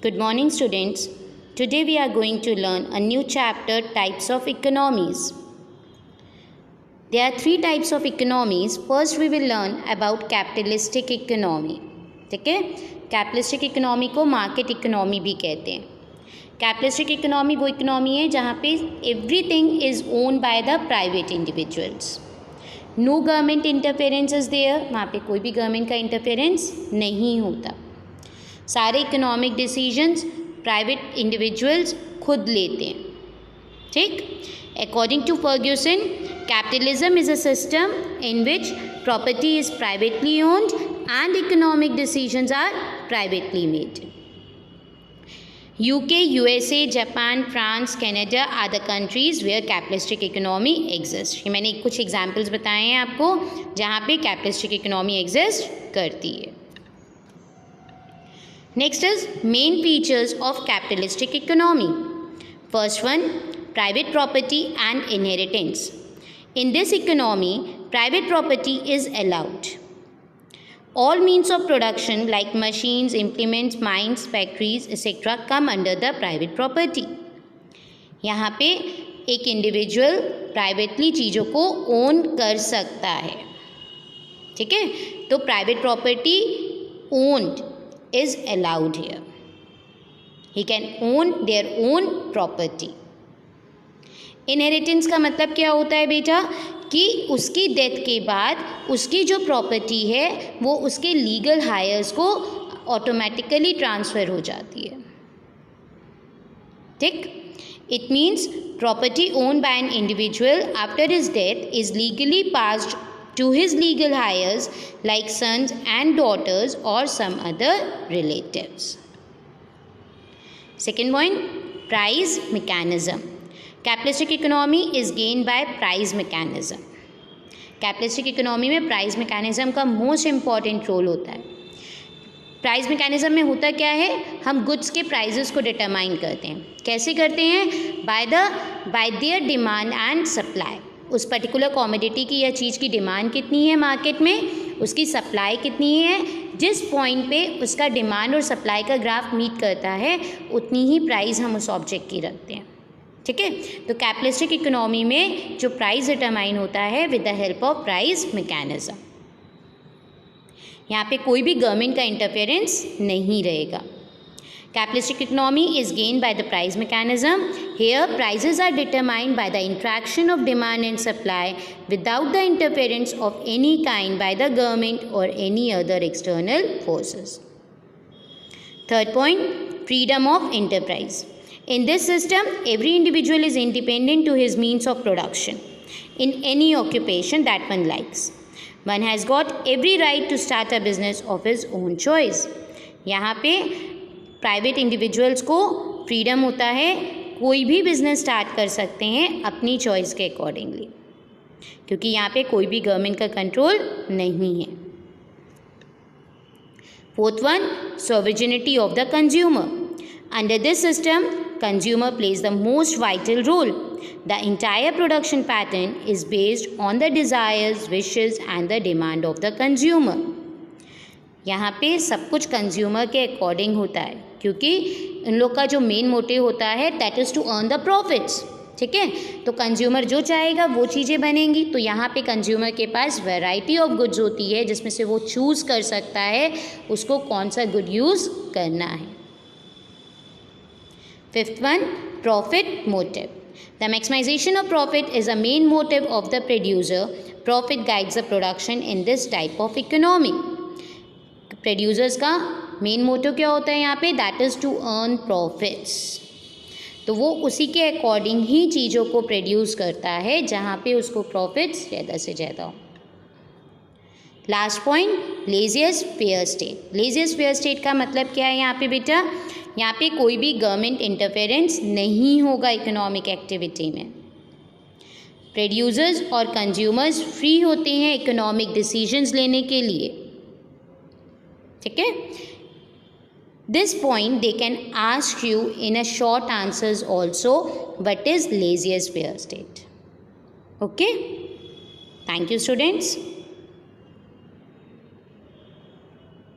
Good morning, students. Today we are going to learn a new chapter, Types of Economies. There are three types of economies. First we will learn about capitalistic economy. ठीक है, capitalistic economy को market economy भी कहते हैं. Capitalistic economy वो economy है जहाँ पे everything is own by the private individuals. No government interference is there. वहाँ पे कोई भी गवर्नमेंट का इंटरफेरेंस नहीं होता. सारे इकोनॉमिक डिसीजंस प्राइवेट इंडिविजुअल्स खुद लेते हैं. ठीक. According to Ferguson, capitalism is a system in which property is privately owned and economic decisions are privately made. UK, USA, Japan, France, Canada are the countries where capitalistic economy exists. ये मैंने कुछ examples बताए हैं आपको जहाँ पे capitalistic economy exist करती है. Next is main features of capitalistic economy. First one, private property and inheritance. In this economy, private property is allowed. All means of production like machines, implements, mines, factories, etc. come under the private property. यहाँ पे एक individual privately चीज़ों को own कर सकता है. ठीक है, तो private property owned is allowed here. He can own their own property. Inheritance का मतलब क्या होता है बेटा, कि उसकी डेथ के बाद उसकी जो प्रॉपर्टी है वो उसके लीगल हायर्स को ऑटोमेटिकली ट्रांसफ़र हो जाती है. ठीक. It means property owned by an individual after his death is legally passed to his legal heirs like sons and daughters और some other relatives. Second point, price mechanism. Capitalistic economy is gain by price mechanism. Capitalistic economy में price mechanism का most important role होता है. Price mechanism में होता क्या है, हम गुड्स के प्राइजेस को डिटरमाइन करते हैं. कैसे करते हैं? Bye their demand and supply. उस पर्टिकुलर कॉमोडिटी की या चीज़ की डिमांड कितनी है मार्केट में, उसकी सप्लाई कितनी है. जिस पॉइंट पे उसका डिमांड और सप्लाई का ग्राफ मीट करता है उतनी ही प्राइस हम उस ऑब्जेक्ट की रखते हैं. ठीक है, तो कैपिटलिस्टिक इकोनॉमी में जो प्राइस डिटरमाइन होता है with the help of price mechanism. यहाँ पे कोई भी गवर्नमेंट का इंटरफेरेंस नहीं रहेगा. Capitalistic economy is gain by the price mechanism. Here prices are determined by the interaction of demand and supply without the interference of any kind by the government और any other external forces. Third point, freedom of enterprise. In this system, every individual is independent to his means of production in any occupation that one likes. One has got every right to start a business of his own choice. यहाँ पे private individuals को freedom होता है, कोई भी business start कर सकते हैं अपनी चॉइस के अकॉर्डिंगली, क्योंकि यहाँ पे कोई भी गवर्नमेंट का कंट्रोल नहीं है. Fourth one, sovereignty of the consumer. Under this system, consumer plays the most vital role. The entire production pattern is based on the desires, wishes and the demand of the consumer. यहाँ पे सब कुछ consumer के according होता है, क्योंकि इन लोग का जो मेन मोटिव होता है that is to earn the profits. ठीक है, तो कंज्यूमर जो चाहेगा वो चीज़ें बनेंगी. तो यहाँ पे कंज्यूमर के पास वैरायटी ऑफ गुड्स होती है जिसमें से वो चूज़ कर सकता है उसको कौन सा गुड यूज़ करना है. Fifth one, profit motive. The maximization of profit is a main motive of the producer. Profit guides the production in this type of economy. Producers का मेन मोटिव क्या होता है यहाँ पे, that is to earn profits. तो वो उसी के अकॉर्डिंग ही चीज़ों को प्रोड्यूस करता है जहाँ पे उसको प्रॉफिट्स ज़्यादा से ज़्यादा हो. Last point, laziest fair state. Laziest fair state का मतलब क्या है यहाँ पे बेटा, यहाँ पे कोई भी गवर्नमेंट इंटरफेरेंस नहीं होगा इकोनॉमिक एक्टिविटी में. प्रोड्यूसर्स और कंज्यूमर्स फ्री होते हैं इकोनॉमिक डिसीजंस लेने के लिए. ठीक है, this point they can ask you in a short answers also, what is laziest fair state. Okay, thank you students.